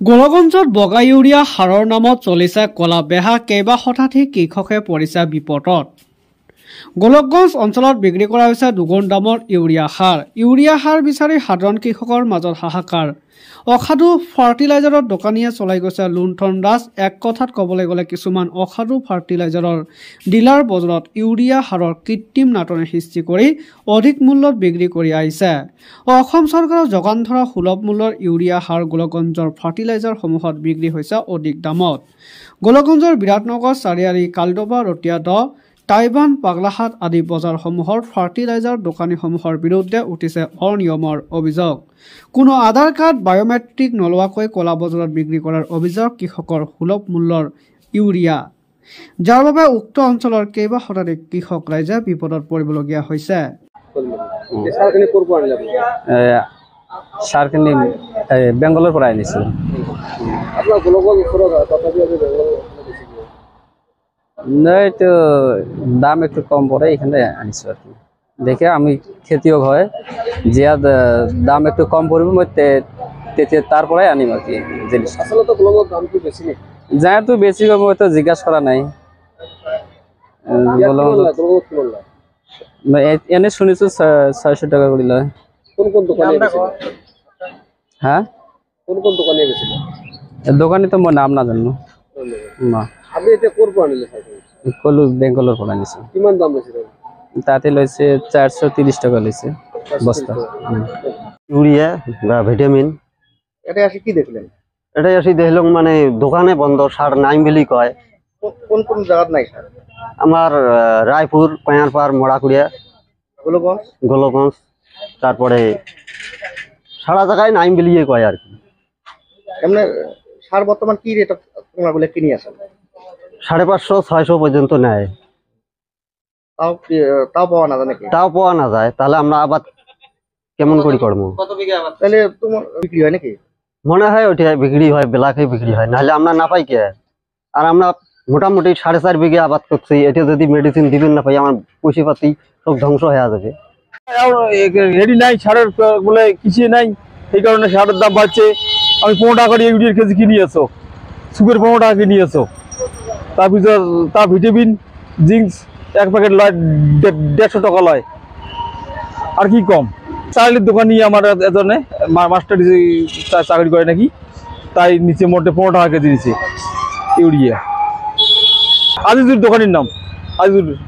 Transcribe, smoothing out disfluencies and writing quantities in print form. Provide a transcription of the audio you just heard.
গোলগঞ্জত বগা urea সাৰৰ নামত চলিছে কলা বেহা কেইবা শতাধিক কৃষকে পৰিছে বিপদত। গোলকগঞ্জ অঞ্চলত বিক্ৰী কৰা হৈছে দুগুণ দামৰ ইউৰিয়া সাৰ বিচাৰি সাধাৰণ কৃষকৰ মাজত হাহাকাৰ। অসাধু ফাৰ্টিলাইজাৰৰ দোকানীয়ে চলাই গৈছে লুণ্ঠন ৰাজ। এক কথাত ক'বলৈ গ'লে কিছুমান অসাধু ফাৰ্টিলাইজাৰৰ ডিলাৰ বজাৰত ইউৰিয়া সাৰৰ কৃত্ৰিম নাটনি সৃষ্টি কৰি অধিক মূল্যত বিক্ৰী কৰি আহিছে। অসম চৰকাৰৰ যোগান ধৰা সুলভ মূল্যৰ ইউৰিয়া সাৰ গোলকগঞ্জৰ ফাৰ্টিলাইজাৰসমূহত বিক্ৰী হৈছে অধিক দামত। গোলকগঞ্জৰ বিৰাটনগৰ, চাৰিআলি, কালডোবা, ৰতিয়া দ, টাইবান, পাগলাহাট আদি বজাৰসমূহৰ ফাৰ্টিলাইজাৰ দোকানীসমূহৰ বিৰুদ্ধে উঠিছে অনিয়মৰ অভিযোগ। কোনো আধাৰ কাৰ্ড, বায়োমেট্ৰিক নলোৱাকৈ কলা বজাৰত বিক্ৰী কৰাৰ অভিযোগ কৃষকৰ সুলভ মূল্যৰ ইউৰিয়া, যাৰ বাবে উক্ত অঞ্চলৰ কেইবা শতাধিক কৃষক ৰাইজে বিপদত পৰিবলগীয়া হৈছে। সাৰখিনি বেংগলৰ পৰা আনিছিলোঁ। এইটো দাম একটু কম পড়ে, এখানে আনিছো আর কি। দেখে আমি খেতিয়ক হয়, যে দাম একটু কম পড়বে মই তারপরে আনিম আর কি জিনিস। আসলে তো গোলগঞ্জের দাম কি বেশি নাকি? যা তো বেশি কম তো জিজ্ঞাসা করা নাই। এনে শুনেছো 600 টাকা করে লয়। কোন কোন দোকানে গেছিল? হ্যাঁ, কোন কোন দোকানে গেছিল? দোকানে তো মই নাম না জানো না। আপনি এটা করব আনিলে কলু বেঙ্গলৰ পৰা আনিছো। কিমান দাম লৈছে? তাতে লৈছে 430 টাকা লৈছে বস্তা। ইউরিয়া বা ভিটামিন এটা আসি কি দেখলেন? এটা আসি দেখলাম মানে দোকানে বন্ধ, সার নাই বলি কয়। কোন কোন জায়গাত নাই স্যার? আমার রায়পুর, কয়ারপাড়, মোড়াকুড়িয়া, গোলগঞ্জ, তারপরে সারা জায়গায় নাই বলিয়ে কয় আর কি। এমনি সার বর্তমান কি রেট তোমরা বলে কিনে আসেন? 550-600 পর্যন্ত নেয়। তাও পাওয়া না যায় নাকি? তাও পাওয়া না যায়, তাহলে আমরা আবার কেমন করে করবো? তাহলে তোমার বিক্রি হয় নাকি? মনে হয় ওইটা বিক্রি হয়, বেলাকে বিক্রি হয়, নাহলে আমরা না পাই কে। আর আমরা মোটামুটি 4.5 বিঘে আবাদ করছি, এটা যদি মেডিসিন দিবেন না পাই আমার পয়সা পাতি সব ধ্বংস হয়ে যাবে। রেডি নাই, সারের বলে কিছু নাই, এই কারণে সারের দাম বাড়ছে। আমি 15 টাকা করে ইউরিয়ার কেজি কিনে আছো, সুগার 15 টাকা কিনে আছো। তারপর তার ভিটামিন জিঙ্কস এক প্যাকেট লয় 150 টাকা লয়, আর কি কম। চাকরির দোকানি আমার এজনে মাস্টার চাকরি করে নাকি, তাই নিচে মোটে 15 টাকা কেজি নিচ্ছে ইউরিয়া। আজিজুর দোকানের নাম আজিজুর।